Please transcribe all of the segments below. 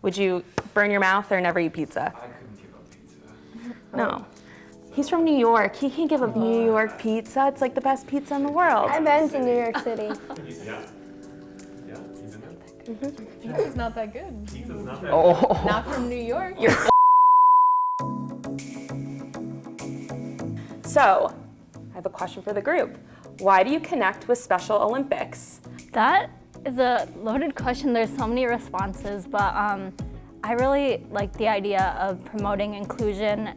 Would you burn your mouth or never eat pizza? I couldn't give up pizza. No. He's from New York. He can't give up New York pizza. It's like the best pizza in the world. I've been to New York City. Yeah. Yeah, he's in it. Pizza's not that good. Pizza's not bad. Oh. Not from New York. So, I have a question for the group. Why do you connect with Special Olympics? That is a loaded question. There's so many responses, but I really like the idea of promoting inclusion,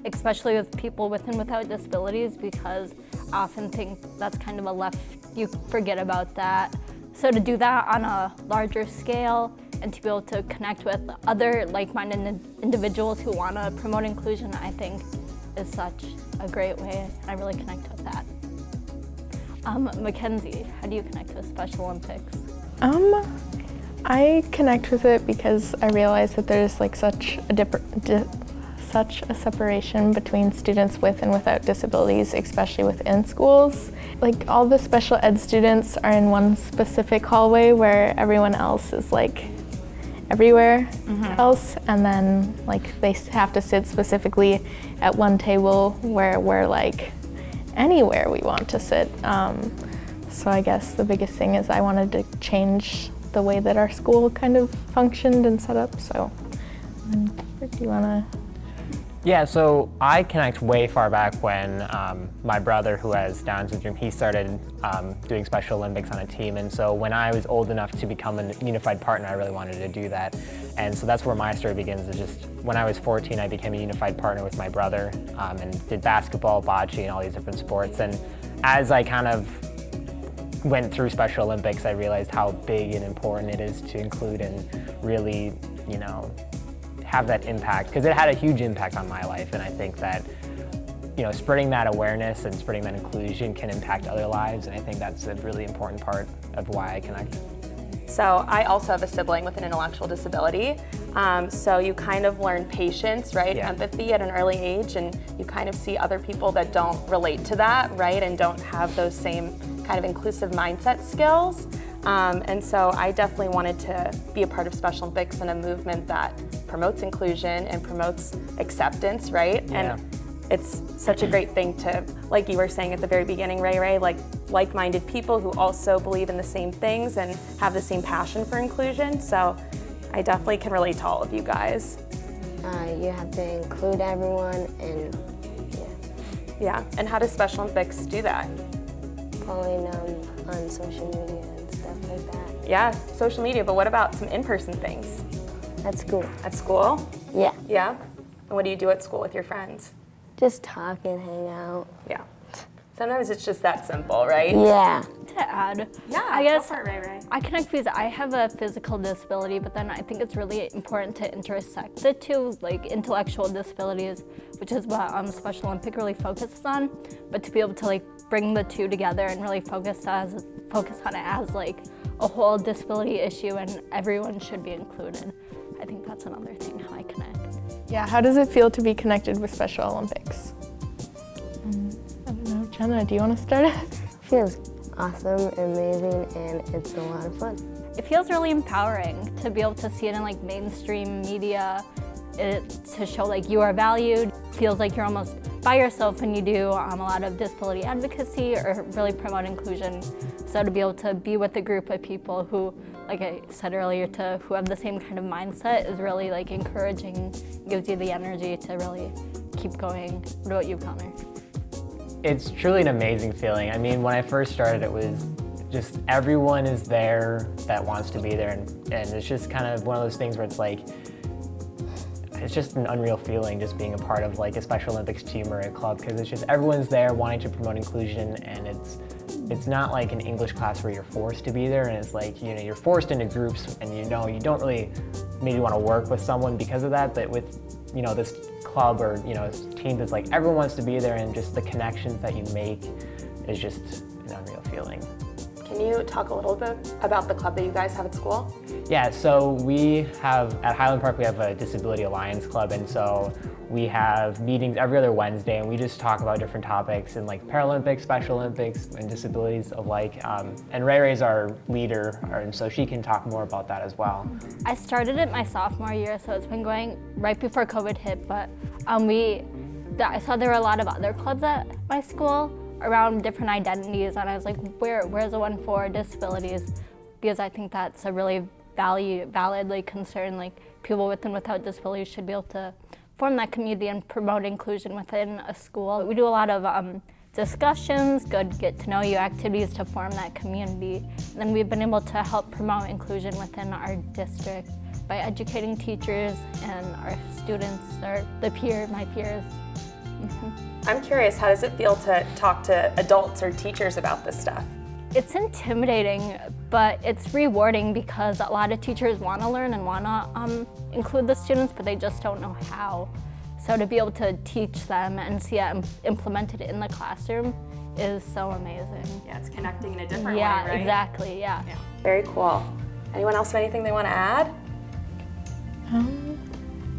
especially with people with and without disabilities, because I often think that's kind of you forget about that. So to do that on a larger scale and to be able to connect with other like-minded individuals who want to promote inclusion, I think is such a great way, and I really connect with that. Mackenzie, how do you connect with Special Olympics? I connect with it because I realize that there's like such a separation between students with and without disabilities, especially within schools. Like all the special ed students are in one specific hallway where everyone else is like everywhere else, and then like they have to sit specifically at one table where we're like anywhere we want to sit. So I guess the biggest thing is I wanted to change the way that our school kind of functioned and set up. So do you want to? Yeah, so I connect way far back when my brother, who has Down syndrome, he started doing Special Olympics on a team, and so when I was old enough to become a unified partner, I really wanted to do that. And so that's where my story begins, is just when I was 14, I became a unified partner with my brother and did basketball, bocce, and all these different sports. And as I kind of went through Special Olympics, I realized how big and important it is to include and really, you know, have that impact, because it had a huge impact on my life, and I think that, you know, spreading that awareness and spreading that inclusion can impact other lives, and I think that's a really important part of why I connect. So I also have a sibling with an intellectual disability. So you kind of learn patience, right? Yeah. Empathy at an early age, and you kind of see other people that don't relate to that, right? And don't have those same kind of inclusive mindset skills. And so I definitely wanted to be a part of Special Olympics and a movement that promotes inclusion and promotes acceptance, right? Yeah. And it's such a great thing to, like you were saying at the very beginning, Ray, like-minded people who also believe in the same things and have the same passion for inclusion. So I definitely can relate to all of you guys. You have to include everyone, and Yeah, and how does Special Olympics do that? following on social media and stuff like that. Yeah, social media, but what about some in-person things? At school. At school? Yeah. Yeah? And what do you do at school with your friends? Just talk and hang out. Yeah. Sometimes it's just that simple, right? Yeah. To add, Yeah, I guess go for it, Ray. I connect because I have a physical disability, but then I think it's really important to intersect the two, like intellectual disabilities, which is what Special Olympic really focuses on, but to be able to like bring the two together and really focus on it as like a whole disability issue, and everyone should be included. I think that's another thing how I connect. Yeah, how does it feel to be connected with Special Olympics? I don't know, Jenna, do you want to start it? Feels awesome, amazing, and it's a lot of fun. It feels really empowering to be able to see it in like mainstream media, to show like you are valued. Feels like you're almost by yourself when you do a lot of disability advocacy or really promote inclusion. So to be able to be with a group of people who, like I said earlier, who have the same kind of mindset is really like encouraging, gives you the energy to really keep going. What about you, Connor? It's truly an amazing feeling. I mean, when I first started, it was just everyone is there that wants to be there, and it's just kind of one of those things where it's like, it's just an unreal feeling just being a part of like a Special Olympics team or a club, because it's just everyone's there wanting to promote inclusion, and it's not like an English class where you're forced to be there, and it's like, you know, you're forced into groups, and you know you don't really maybe want to work with someone because of that, but with, you know, this club or, you know, team that's like everyone wants to be there, and just the connections that you make is just an unreal feeling. Can you talk a little bit about the club that you guys have at school? Yeah, so we have, at Highland Park, we have a Disability Alliance Club, and so we have meetings every other Wednesday, and we just talk about different topics in like Paralympics, Special Olympics, and disabilities alike. And Ray Ray's our leader, and so she can talk more about that as well. I started it my sophomore year, so it's been going right before COVID hit, but I saw there were a lot of other clubs at my school around different identities, and I was like, where's the one for disabilities? Because I think that's a really validly concern, like people with and without disabilities should be able to form that community and promote inclusion within a school. We do a lot of discussions, good get to know you activities to form that community. And then we've been able to help promote inclusion within our district by educating teachers and our students, or my peers. I'm curious, how does it feel to talk to adults or teachers about this stuff? It's intimidating, but it's rewarding because a lot of teachers want to learn and want to include the students, but they just don't know how. So to be able to teach them and see it implemented in the classroom is so amazing. Yeah, it's connecting in a different way, Yeah, right? exactly, yeah. Very cool. Anyone else have anything they want to add?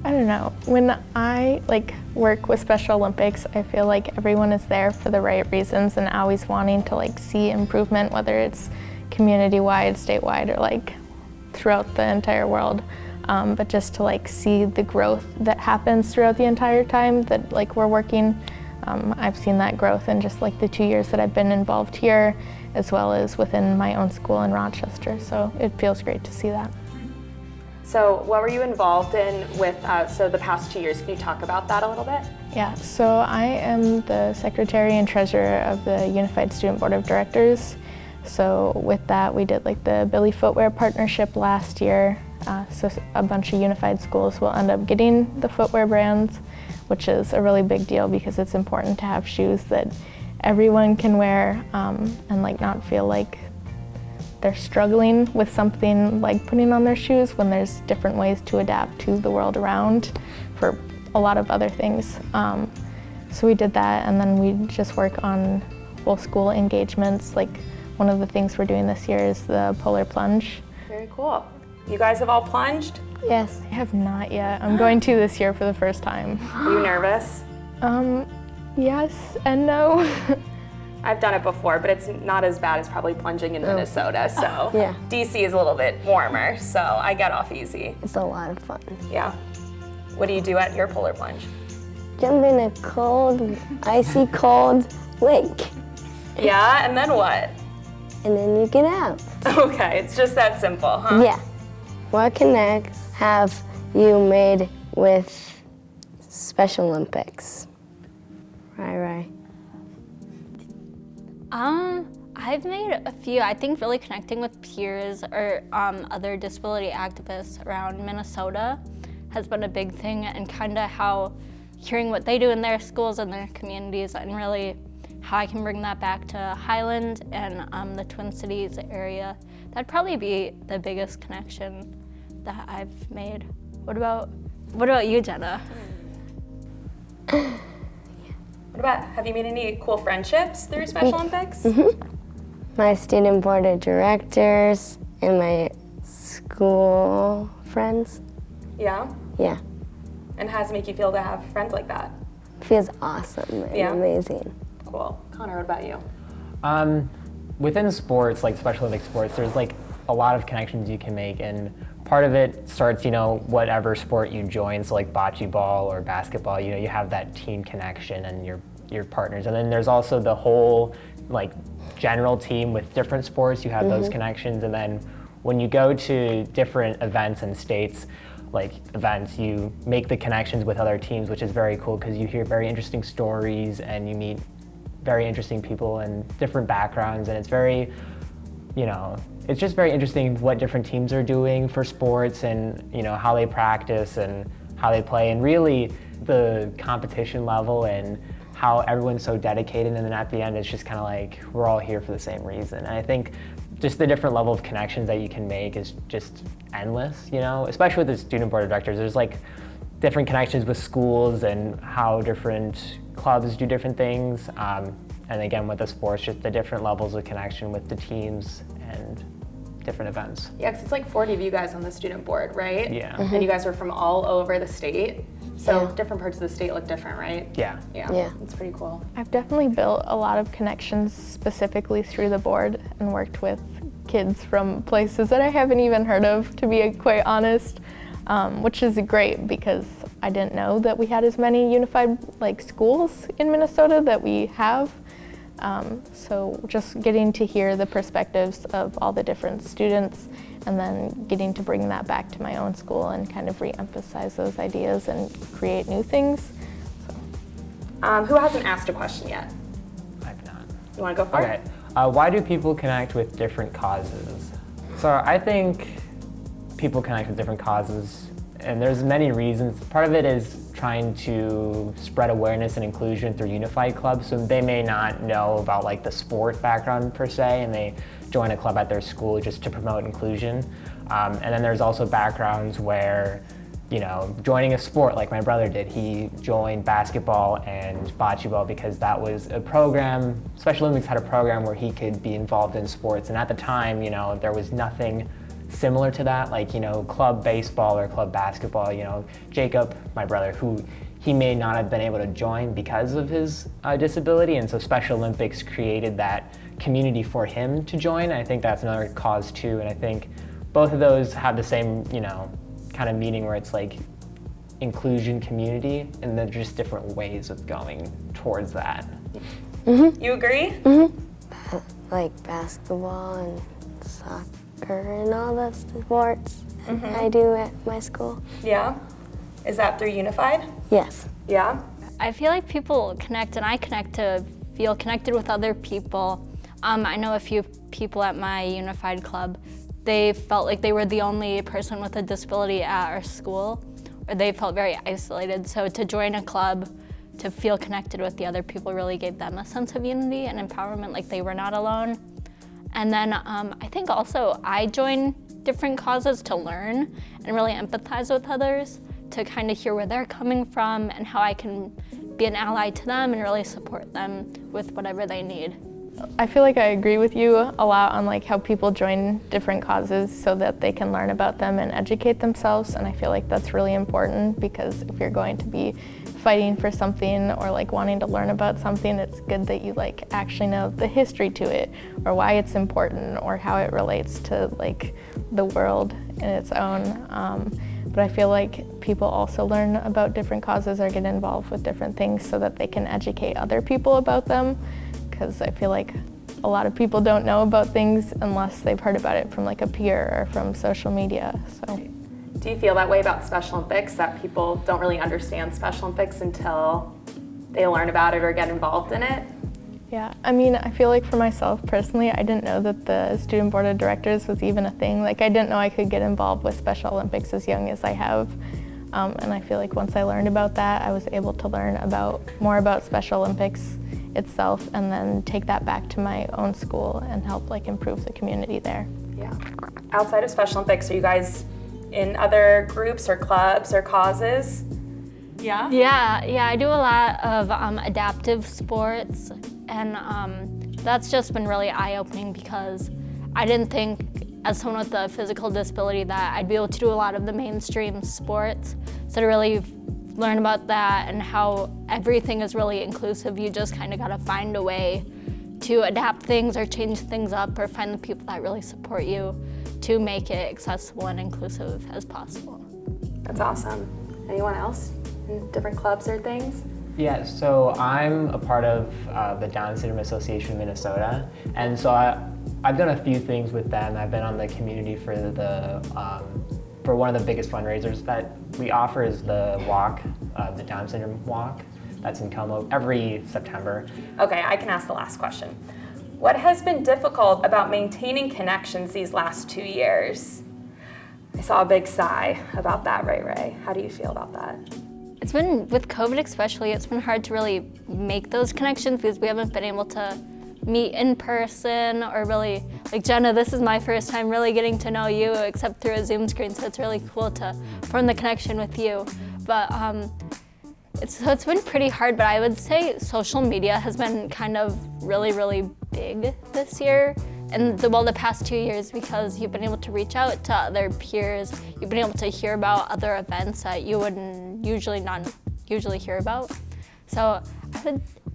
I don't know. When I work with Special Olympics, I feel like everyone is there for the right reasons and always wanting to see improvement, whether it's community-wide, statewide, or throughout the entire world. But just to see the growth that happens throughout the entire time that we're working. I've seen that growth in just the 2 years that I've been involved here, as well as within my own school in Rochester. So it feels great to see that. So what were you involved in with, the past 2 years? Can you talk about that a little bit? Yeah, so I am the Secretary and Treasurer of the Unified Student Board of Directors. So with that, we did the Billy Footwear partnership last year. So a bunch of unified schools will end up getting the footwear brands, which is a really big deal because it's important to have shoes that everyone can wear and not feel like they're struggling with something like putting on their shoes when there's different ways to adapt to the world around for a lot of other things. So we did that, and then we just work on whole school engagements. One of the things we're doing this year is the Polar Plunge. Very cool. You guys have all plunged? Yes. I have not yet. I'm going to this year for the first time. Are you nervous? Yes and no. I've done it before, but it's not as bad as probably plunging in Minnesota, so Yeah. DC is a little bit warmer, so I get off easy. It's a lot of fun. Yeah. What do you do at your Polar Plunge? Jump in a cold, icy cold lake, Yeah, and then what? and then you get out. Okay, it's just that simple, huh? Yeah. What connects have you made with Special Olympics? Right. I've made a few. I think really connecting with peers or other disability activists around Minnesota has been a big thing, and kind of how hearing what they do in their schools and their communities, and really how I can bring that back to Highland and the Twin Cities area. That'd probably be the biggest connection that I've made. What about you, Jenna? What about, have you made any cool friendships through Special Olympics? My student board of directors and my school friends. Yeah? Yeah. And how does it make you feel to have friends like that? Feels awesome and Yeah. amazing. Cool. Connor, what about you? Within sports, Special Olympic sports, there's a lot of connections you can make, and part of it starts, whatever sport you join, so bocce ball or basketball, you have that team connection and your partners, and then there's also the whole general team with different sports, you have those connections, and then when you go to different events and states, events, you make the connections with other teams, which is very cool because you hear very interesting stories and you meet very interesting people and different backgrounds, and it's very, it's just very interesting what different teams are doing for sports and, how they practice and how they play, and really the competition level and how everyone's so dedicated, and then at the end it's just kind of we're all here for the same reason. And I think just the different level of connections that you can make is just endless, especially with the student board of directors. There's different connections with schools and how different clubs do different things. And again, with the sports, just the different levels of connection with the teams and different events. Yeah, because it's like 40 of you guys on the student board, right? Yeah. And you guys are from all over the state. So Yeah. different parts of the state look different, right? Yeah. Yeah. It's pretty cool. I've definitely built a lot of connections specifically through the board and worked with kids from places that I haven't even heard of, to be quite honest, which is great because I didn't know that we had as many unified schools in Minnesota that we have. So just getting to hear the perspectives of all the different students and then getting to bring that back to my own school and kind of re-emphasize those ideas and create new things. Who hasn't asked a question yet? I've not. You want to go for Okay. Why do people connect with different causes? So I think people connect with different causes, and there's many reasons. Part of it is trying to spread awareness and inclusion through unified clubs. So they may not know about the sport background per se, and they join a club at their school just to promote inclusion. And then there's also backgrounds where, joining a sport like my brother did. He joined basketball and bocce ball because that was a program. Special Olympics had a program where he could be involved in sports, and at the time, there was nothing similar to that, club baseball or club basketball. Jacob, my brother, he may not have been able to join because of his disability, and so Special Olympics created that community for him to join. I think that's another cause too, and I think both of those have the same, kind of meaning where it's inclusion community, and they're just different ways of going towards that. You agree? Like basketball and soccer and all those sports I do at my school. Yeah. Is that through Unified? Yes. Yeah. I feel like people connect, and I connect to feel connected with other people. I know a few people at my Unified Club. They felt like they were the only person with a disability at our school, or they felt very isolated. So to join a club, to feel connected with the other people really gave them a sense of unity and empowerment, like they were not alone. And then I think also I join different causes to learn and really empathize with others, to kind of hear where they're coming from and how I can be an ally to them and really support them with whatever they need. I feel like I agree with you a lot on how people join different causes so that they can learn about them and educate themselves, and I feel like that's really important because if you're going to be fighting for something or wanting to learn about something, it's good that you actually know the history to it or why it's important or how it relates to the world in its own. But I feel like people also learn about different causes or get involved with different things so that they can educate other people about them, because I feel like a lot of people don't know about things unless they've heard about it from a peer or from social media. So. Do you feel that way about Special Olympics, that people don't really understand Special Olympics until they learn about it or get involved in it? Yeah, I mean, I feel like for myself personally, I didn't know that the Student Board of Directors was even a thing. I didn't know I could get involved with Special Olympics as young as I have. And I feel like once I learned about that, I was able to learn more about Special Olympics itself and then take that back to my own school and help improve the community there. Yeah. Outside of Special Olympics, are you guys in other groups or clubs or causes? Yeah? Yeah, I do a lot of adaptive sports, and that's just been really eye-opening because I didn't think, as someone with a physical disability, that I'd be able to do a lot of the mainstream sports. So to really learn about that and how everything is really inclusive, you just kind of got to find a way to adapt things or change things up or find the people that really support you to make it accessible and inclusive as possible. That's awesome. Anyone else in different clubs or things? Yeah, so I'm a part of the Down Syndrome Association of Minnesota, and so I've done a few things with them. I've been on the community for for one of the biggest fundraisers that we offer is the walk, the Down Syndrome Walk. That's in Como every September. Okay, I can ask the last question. What has been difficult about maintaining connections these last 2 years? I saw a big sigh about that, Ray. How do you feel about that? It's been, with COVID especially, it's been hard to really make those connections because we haven't been able to meet in person or really, Jenna, this is my first time really getting to know you except through a Zoom screen, so it's really cool to form the connection with you. But It's been pretty hard, but I would say social media has been kind of really big this year. And the past 2 years, because you've been able to reach out to other peers, you've been able to hear about other events that you wouldn't not usually hear about. So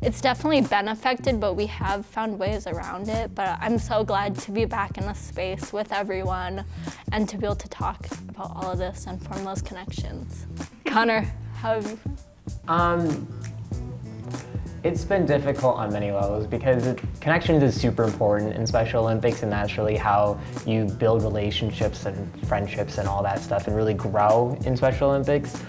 it's definitely been affected, but we have found ways around it. But I'm so glad to be back in a space with everyone and to be able to talk about all of this and form those connections. Connor, how have you found? It's been difficult on many levels because connections is super important in Special Olympics, and that's really how you build relationships and friendships and all that stuff and really grow in Special Olympics.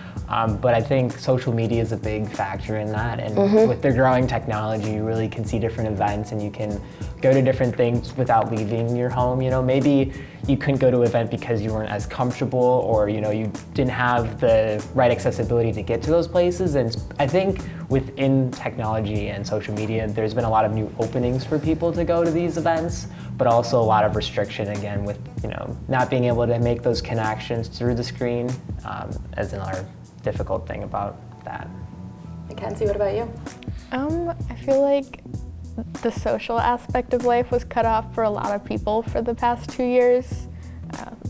But I think social media is a big factor in that, and with the growing technology, you really can see different events and you can go to different things without leaving your home. You know, maybe you couldn't go to an event because you weren't as comfortable, or you know, you didn't have the right accessibility to get to those places. And I think within technology and social media, there's been a lot of new openings for people to go to these events, but also a lot of restriction again with, you know, not being able to make those connections through the screen as another difficult thing about that. Mackenzie, what about you? I feel like the social aspect of life was cut off for a lot of people for the past 2 years.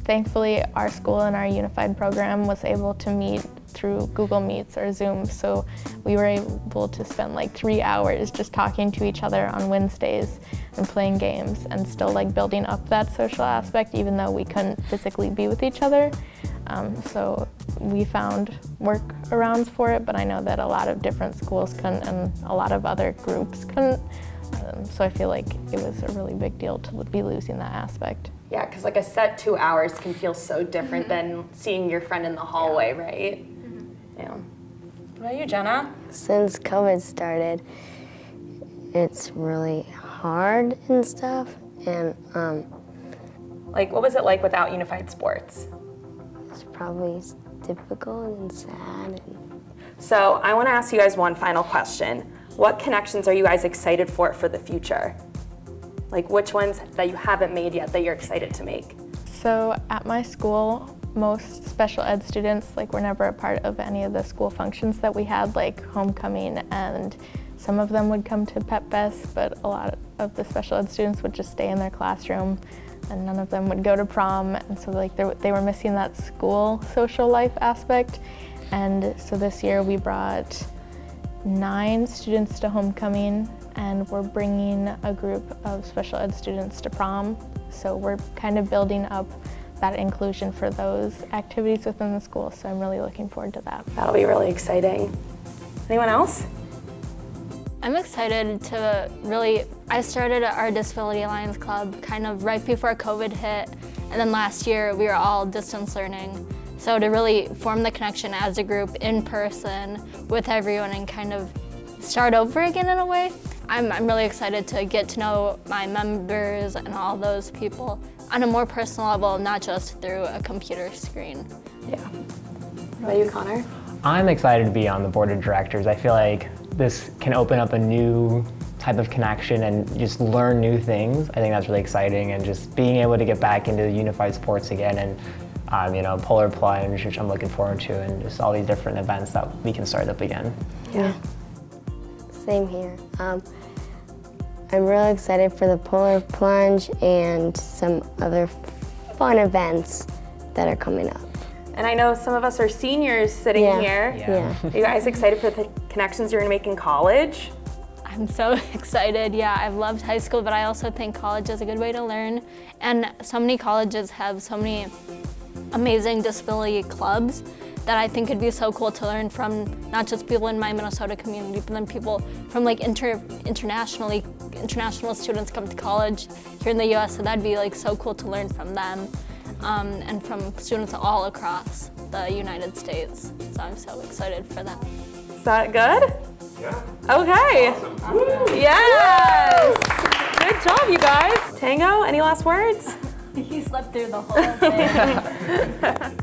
Thankfully, our school and our unified program was able to meet through Google Meets or Zoom, so we were able to spend like 3 hours just talking to each other on Wednesdays and playing games and still like building up that social aspect even though we couldn't physically be with each other. So we found workarounds for it, but I know that a lot of different schools couldn't and a lot of other groups couldn't. So I feel like it was a really big deal to be losing that aspect. Yeah, because like a set 2 hours can feel so different than seeing your friend in the hallway, right? Yeah. What about you, Jenna? Since COVID started, it's really hard and stuff, and Like, what was it like without unified sports? it's probably difficult and sad. So I want to ask you guys one final question. What connections are you guys excited for the future? Like, which ones that you haven't made yet that you're excited to make? So at my school, most special ed students were never a part of any of the school functions that we had, like homecoming, and some of them would come to Pep Fest, but a lot of the special ed students would just stay in their classroom, and none of them would go to prom, and so they were missing that school social life aspect. And so this year we brought 9 students to homecoming, and we're bringing a group of special ed students to prom. So we're kind of building up that inclusion for those activities within the school, so I'm really looking forward to that. That'll be really exciting. Anyone else? I'm excited to I started our Disability Alliance Club kind of right before COVID hit, and then last year we were all distance learning. So to really form the connection as a group in person with everyone and kind of start over again in a way. I'm really excited to get to know my members and all those people on a more personal level, not just through a computer screen. Yeah. What about you, Connor? I'm excited to be on the board of directors. I feel like this can open up a new type of connection and just learn new things. I think that's really exciting, and just being able to get back into unified sports again, and Polar Plunge, which I'm looking forward to, and just all these different events that we can start up again. Yeah. Same here. I'm really excited for the Polar Plunge and some other fun events that are coming up. And I know some of us are seniors sitting here. Yeah. Are you guys excited for the connections you're gonna make in college? I'm so excited. Yeah, I've loved high school, but I also think college is a good way to learn. And so many colleges have so many amazing disability clubs that I think it'd be so cool to learn from, not just people in my Minnesota community, but then people from international students come to college here in the US, so that'd be so cool to learn from them and from students all across the United States. So I'm so excited for that. Is that good? Yeah. Okay. Awesome. Woo! Yes. Good job, you guys. Tango, any last words? He slept through the whole thing.